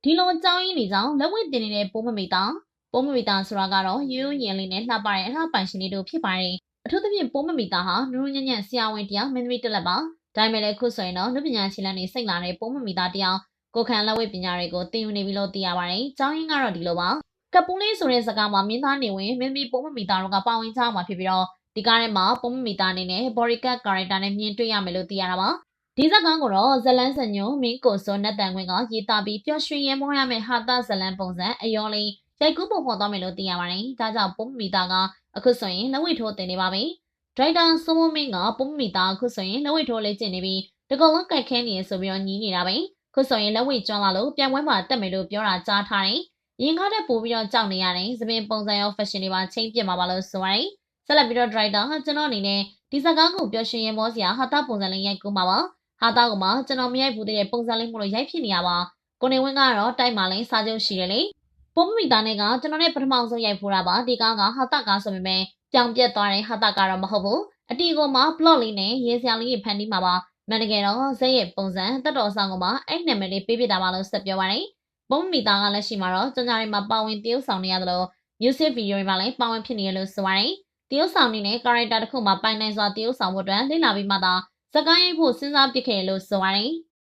ဒီလိုအကြောင်းရင်းတွေကြောင့်လက်ဝှေ့တင်နေတဲ့ပိုးမမိတာဆိုတာကတော့ရိုးရိုးရင်လေးနဲ့လှပတဲ့အလှပိုင်ရှင်လေးတို့ဖြစ်ပါတယ်အထူးသဖြင့်ပိုးမမိတာဟာနူးနူးညံ့ညံ့ဆရာဝန်တရားမင်းသမီးတက်လက်ပါဒါပေမဲ့လည်းခုဆိုရင်တော့လူပညာရှင်လန်းနေစိတ်လာတဲ့ပိုးမမိတာတရားကိုခံလက်ဝှေ့ပညာတွေကိုသင်ယူနေပြီလို့သိရပါတယ်။ကျောင်းရင်းကတော့ဒီလိုပါကပူးလေးဆိုတဲ့စကားမှာမင်းသားနေဝင်မင်းသမီးပိုးမမိတာတို့ကပါဝင်ကြမှာဖြစ်ပြီးတော့ဒီကားထဲမှာပိုးမမိတာအနေနဲ့ body cut character နဲ့မြင်တွေ့ရမယ်လို့သိရတာပါဒီဇက်ကောင်ကတော့ဇလန်းစညုံမင်းကိုစောနတ်တန်ခွင်ကရေးသားပြီးပျော်ရွှင်ရဲမောရမယ့်ဟာတာဇလန်းပုံစံအယောလေးရိုက်ကူးပုံဖော်သွားမယ်လို့သိရပါတယ်။ဒါကြောင့်ပုံမီတာကအခုဆိုရင်လက်ဝှေ့ထိုးတင်နေပါပြီ။ဒရိုက်တာစိုးမိုးမင်းကပုံမီတာအခုဆိုရင်လက်ဝှေ့ထိုးလေးကျင်နေပြီးတကောလုံးကြိုက်ခဲနေရဆိုပြီးတော့ညီးနေတာပဲ။ခုဆိုရင်လက်ဝှေ့ကျွမ်းလာလို့ပြန်ပွဲမှာတက်မယ်လို့ပြောတာကြားထားတယ်။ရင်ကားတဲ့ပို့ပြီးတော့ကြောက်နေရတယ်။သပင်ပုံစံရော fashion တွေပါချင်းပြစ်မှာပါလို့ဆိုရတယ်။ဆက်လက်ပြီးတော့ဒရိုက်တာကကျွန်တော်အနေနဲ့ဒီဇက်ကောင်ကိုပျော်ရွှင်ရဲမောစရာဟာတာပုံစံလေးရိုက်ကူးမှာပါ။ဟာတာကမှကျွန်တော်မရိုက်ဘူးတဲ့ပုံစံလေးမို့လို့ရိုက်ဖြစ်နေရပါကိုနေဝင်းကတော့တိုက်မှာလဲစားကြုံရှိတယ်လေပုံမမီတာနဲ့ကကျွန်တော်နဲ့ပထမဆုံးရိုက်ဖိုးတာပါဒီကားကဟာတာကားဆိုပေမဲ့ပြောင်ပြက်သွားတဲ့ဟာတာကတော့မဟုတ်ဘူးအတီကိုမှ plot လေးနဲ့ရေးစရာလေးဖန်တီးမှာပါမှန်တကယ်တော့ဇက်ရဲ့ပုံစံတက်တော်ဆောင်ကမှအဲ့နာမည်လေးပေးပြတာပါလို့ဆက်ပြောပါတယ်ပုံမမီတာကလက်ရှိမှာတော့ကျွန်တော်တွေမှာပါဝင်တရုပ်ဆောင်နေရတယ်လို့ music video တွေမှာလည်းပါဝင်ဖြစ်နေရလို့ဆိုပါတယ်တရုပ်ဆောင်နေနဲ့ character တစ်ခုမှာပိုင်နိုင်စွာတရုပ်ဆောင်ဖို့အတွက်လေ့လာပြီးမှသာစကားရိုက်ဖို့စဉ်းစားပြခဲ့လို့ဆိုပါတယ်